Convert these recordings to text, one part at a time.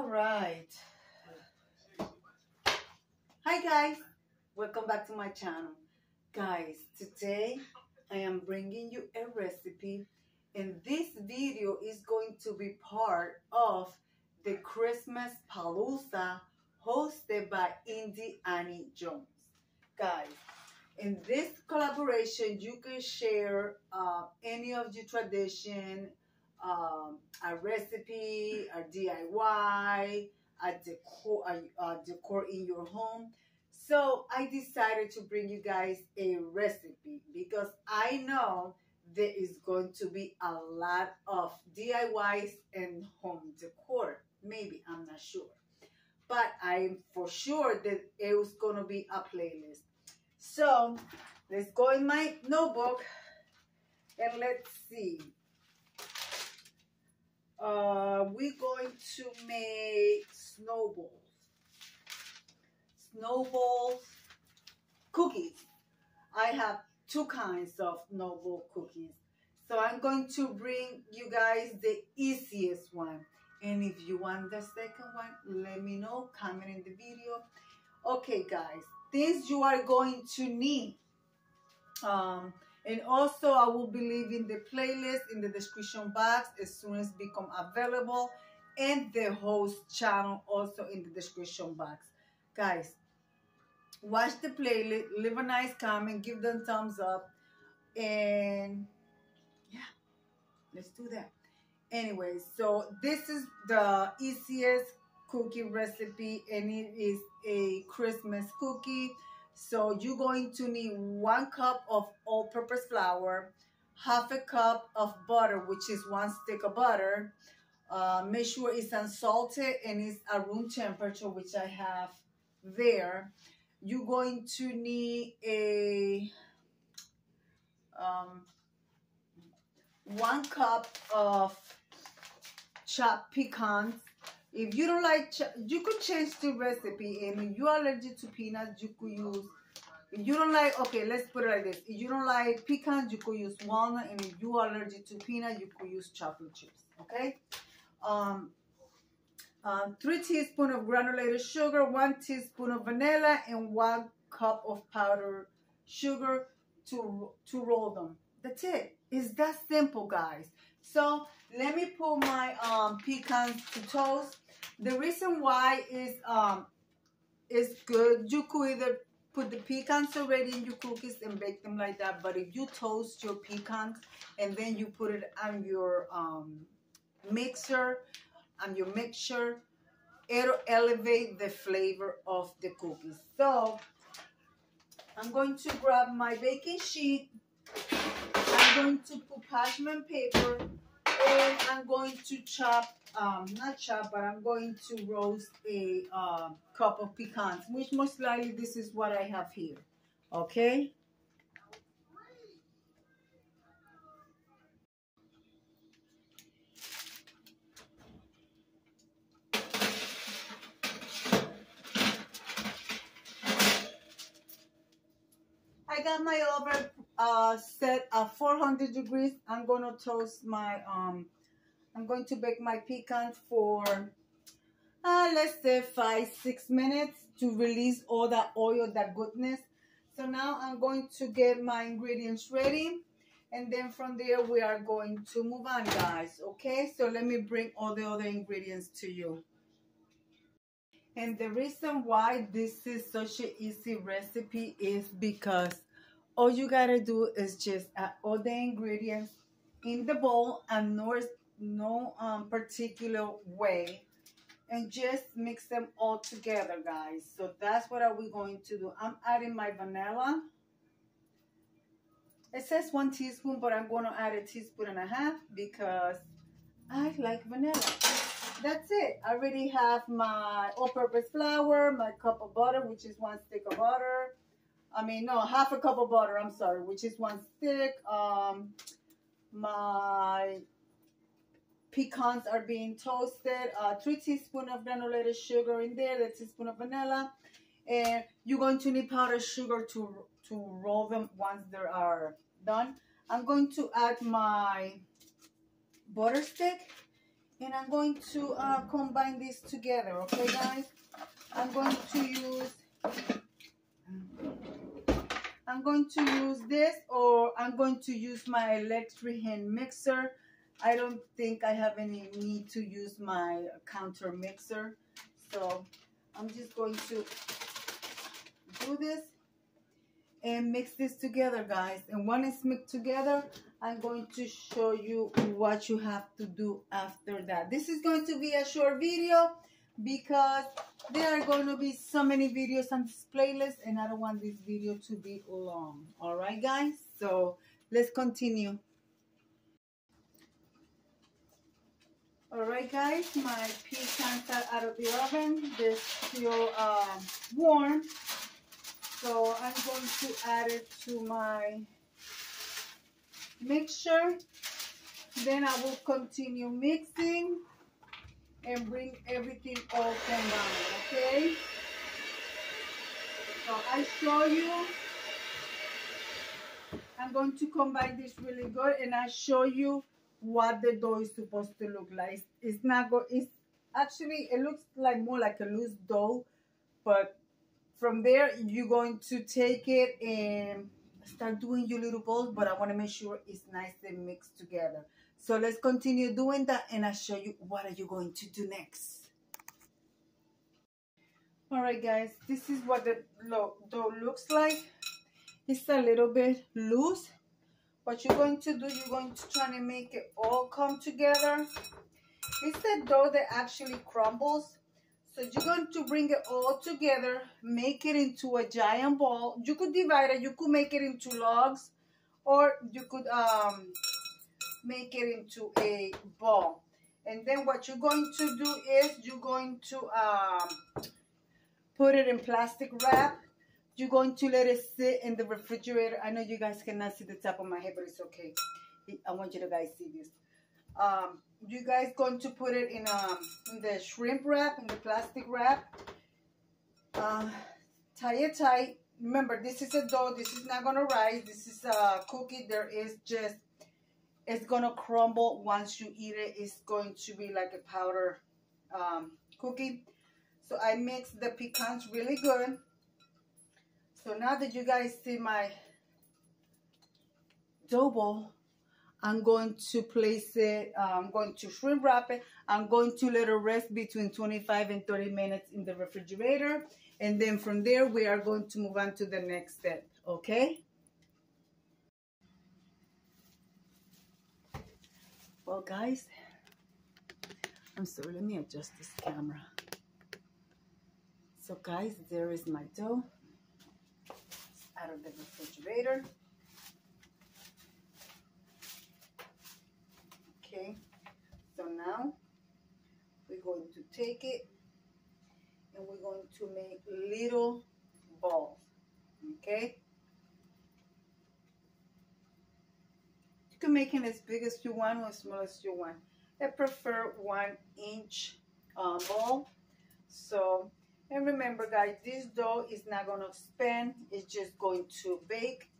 All right. Hi guys, welcome back to my channel. Guys, today I am bringing you a recipe, and this video is going to be part of the Christmas Palooza hosted by Indie Annie Jones. Guys, in this collaboration, you can share any of your tradition, a recipe, a DIY, a decor in your home. So I decided to bring you guys a recipe because I know there is going to be a lot of DIYs and home decor. Maybe, I'm not sure. But I'm for sure that it was going to be a playlist. So let's go in my notebook and let's see. We're going to make snowballs cookies. I have two kinds of snowball cookies. So I'm going to bring you guys the easiest one. And if you want the second one, let me know, comment in the video. Okay guys, things you are going to need. And also I will be leaving the playlist in the description box as soon as become available, and the host channel also in the description box. Guys, watch the playlist, leave a nice comment, give them thumbs up, and yeah, let's do that. Anyway, so this is the easiest cookie recipe, and it is a Christmas cookie. So you're going to need 1 cup of all-purpose flour, half a cup of butter, which is 1 stick of butter. Make sure it's unsalted and it's at room temperature, which I have there. You're going to need a 1 cup of chopped pecans. If you don't like, you could change the recipe, and if you are allergic to peanuts, you could use, if you don't like, okay, let's put it like this. If you don't like pecans, you could use walnut, and if you are allergic to peanut, you could use chocolate chips, okay? 3 teaspoons of granulated sugar, 1 teaspoon of vanilla, and 1 cup of powdered sugar to roll them. That's it. It's that simple, guys. So let me put my pecans to toast. The reason why is good, you could either put the pecans already in your cookies and bake them like that, but if you toast your pecans and then you put it on your mixture, it'll elevate the flavor of the cookies. So I'm going to grab my baking sheet. I'm going to put parchment paper, and I'm going to chop, not chop, but I'm going to roast a cup of pecans, which most likely this is what I have here, okay? I got my oven set at 400 degrees. I'm going to toast my, I'm going to bake my pecans for, let's say 5-6 minutes to release all that oil, that goodness. So now I'm going to get my ingredients ready. And then from there, we are going to move on, guys. Okay, so let me bring all the other ingredients to you. And the reason why this is such an easy recipe is because all you gotta do is just add all the ingredients in the bowl, and no particular way, and just mix them all together, guys. So that's what are we going to do. I'm adding my vanilla. It says 1 teaspoon, but I'm going to add 1.5 teaspoons because I like vanilla. That's it. I already have my all-purpose flour, my cup of butter, which is 1 stick of butter. I mean, no, half a cup of butter, I'm sorry, which is 1 stick. My pecans are being toasted. 3 teaspoons of granulated sugar in there, 1 teaspoon of vanilla. And you're going to need powdered sugar to roll them once they are done. I'm going to add my butter stick, and And I'm going to combine this together, okay, guys? I'm going to use this, or I'm going to use my electric hand mixer. I don't think I have any need to use my counter mixer. So I'm just going to do this and mix this together, guys. And when it's mixed together, I'm going to show you what you have to do after that. This is going to be a short video because there are going to be so many videos on this playlist, and I don't want this video to be long. All right, guys? So let's continue. All right, guys, my pecans are out of the oven. They're still warm. So I'm going to add it to my mixture. Then I will continue mixing and bring everything all combined, okay? So I show you. I'm going to combine this really good, and I show you what the dough is supposed to look like. It's not go. It's actually, it looks like more like a loose dough, but from there you're going to take it and start doing your little balls. But I want to make sure it's nice and mixed together. So let's continue doing that, and I'll show you what are you going to do next. All right, guys, this is what the dough looks like. It's a little bit loose. What you're going to do, you're going to try to make it all come together. It's the dough that actually crumbles. So you're going to bring it all together, make it into a giant ball. You could divide it, you could make it into logs, or you could make it into a ball. And then what you're going to do is you're going to put it in plastic wrap. You're going to let it sit in the refrigerator. I know you guys cannot see the top of my head, but it's okay. I want you to guys see this. You guys going to put it in the shrimp wrap, in the plastic wrap. Tie it tight. Remember, this is a dough. This is not going to rise. This is a cookie. There is just, it's going to crumble once you eat it. It's going to be like a powder cookie. So I mixed the pecans really good. So now that you guys see my dough ball, I'm going to place it, I'm going to shrimp wrap it. I'm going to let it rest between 25 and 30 minutes in the refrigerator. And then from there, we are going to move on to the next step, okay? Well, guys, I'm sorry, let me adjust this camera. So, guys, there is my dough. Out of the refrigerator. Okay, so now we're going to take it and we're going to make little balls. Okay, you can make it as big as you want or as small as you want. I prefer 1 inch ball. So, and remember, guys, this dough is not going to expand. It's just going to bake.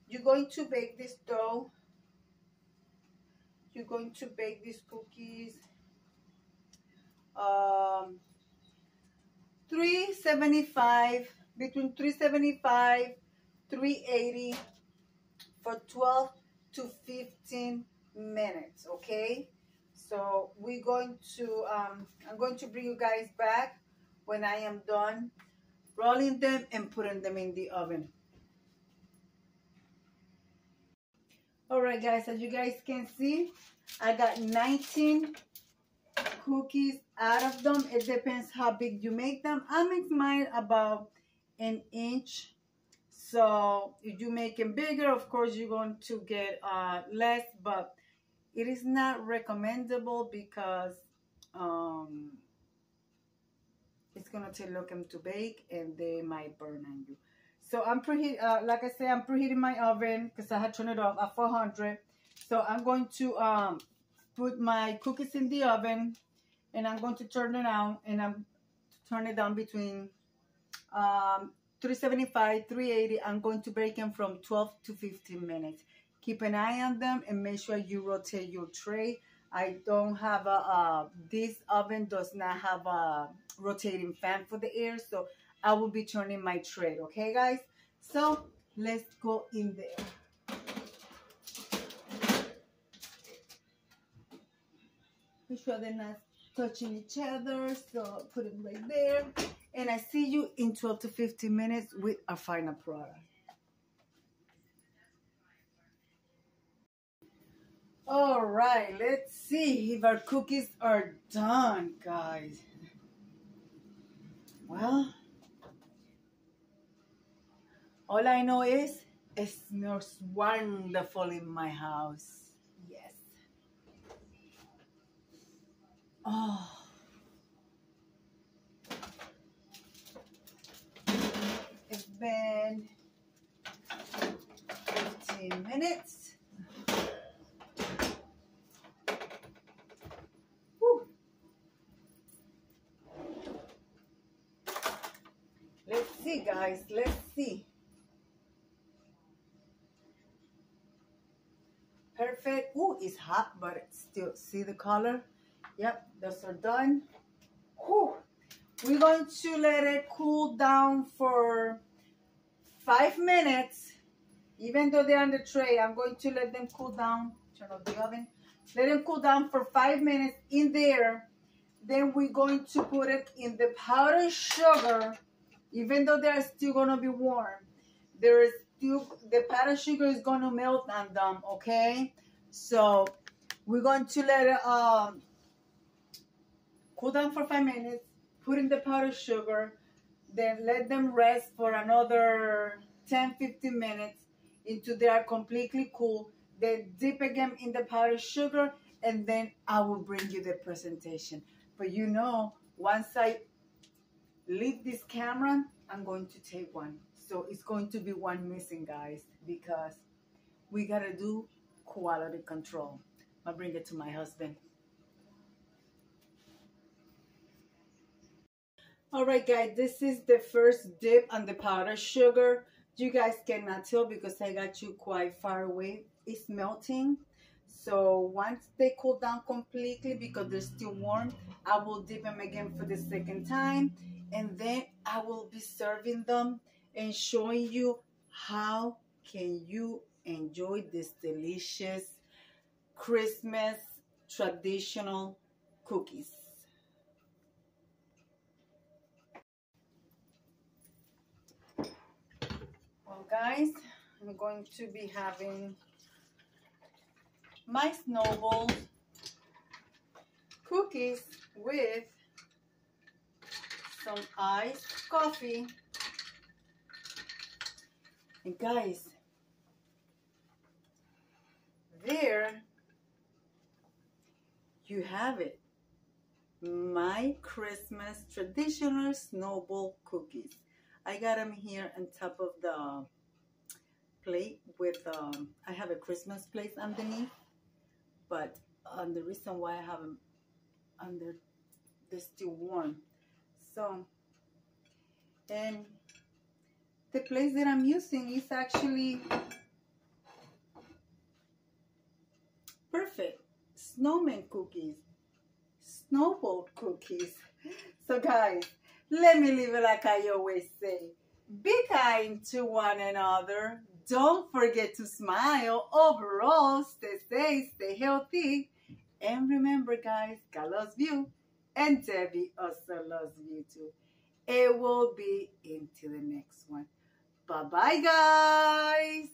You're going to bake this dough. You're going to bake these cookies 375, between 375, 380 for 12 to 15 minutes, okay? So we're going to, I'm going to bring you guys back when I am done rolling them and putting them in the oven. All right, guys, as you guys can see, I got 19 cookies out of them. It depends how big you make them. I make mine about 1 inch. So if you make them bigger, of course, you're going to get less, but it is not recommendable because it's going to take time to bake and they might burn on you. So I'm like I said, I'm preheating my oven because I had turned it off at 400. So I'm going to put my cookies in the oven and I'm going to turn it on, and I'm turn it down between 375, 380. I'm going to bake them from 12 to 15 minutes. Keep an eye on them and make sure you rotate your tray. I don't have this oven does not have a rotating fan for the air, so I will be turning my tray, okay guys? So let's go in there. Make sure they're not touching each other, so put it right there. And I see you in 12 to 15 minutes with our final product. All right, let's see if our cookies are done, guys. Well, all I know is it smells wonderful in my house. Yes. Oh. It's been 15 minutes. Woo. Let's see, guys. Let's see. Perfect. Ooh, it's hot, but it's still, see the color? Yep, those are done. Whew. We're going to let it cool down for 5 minutes. Even though they're on the tray, I'm going to let them cool down. Turn off the oven. Let them cool down for 5 minutes in there. Then we're going to put it in the powdered sugar. Even though they're still going to be warm, there is still, the powdered sugar is going to melt on them, okay? So we're going to let it cool down for 5 minutes, put in the powdered sugar, then let them rest for another 10-15 minutes until they are completely cool. Then dip again in the powdered sugar, and then I will bring you the presentation. But you know, once I leave this camera, I'm going to take one. So it's going to be one missing, guys, because we got to do quality control. I'll bring it to my husband. All right, guys, this is the first dip on the powdered sugar. You guys cannot tell because I got you quite far away. It's melting. So once they cool down completely, because they're still warm, I will dip them again for the second time. And then I will be serving them and showing you how can you enjoy this delicious Christmas traditional cookies. Well, guys, I'm going to be having my Snowballs cookies with some iced coffee. And guys, there you have it. My Christmas traditional Snowball cookies. I got them here on top of the plate with, I have a Christmas plate underneath. But the reason why I have them under, they're still warm. So, and the place that I'm using is actually perfect. Snowman cookies, Snowball cookies. So guys, let me leave it like I always say. Be kind to one another. Don't forget to smile. Overall, stay safe, stay healthy. And remember, guys, God loves you. And Debbie also loves you too. It will be into the next one. Bye-bye, guys.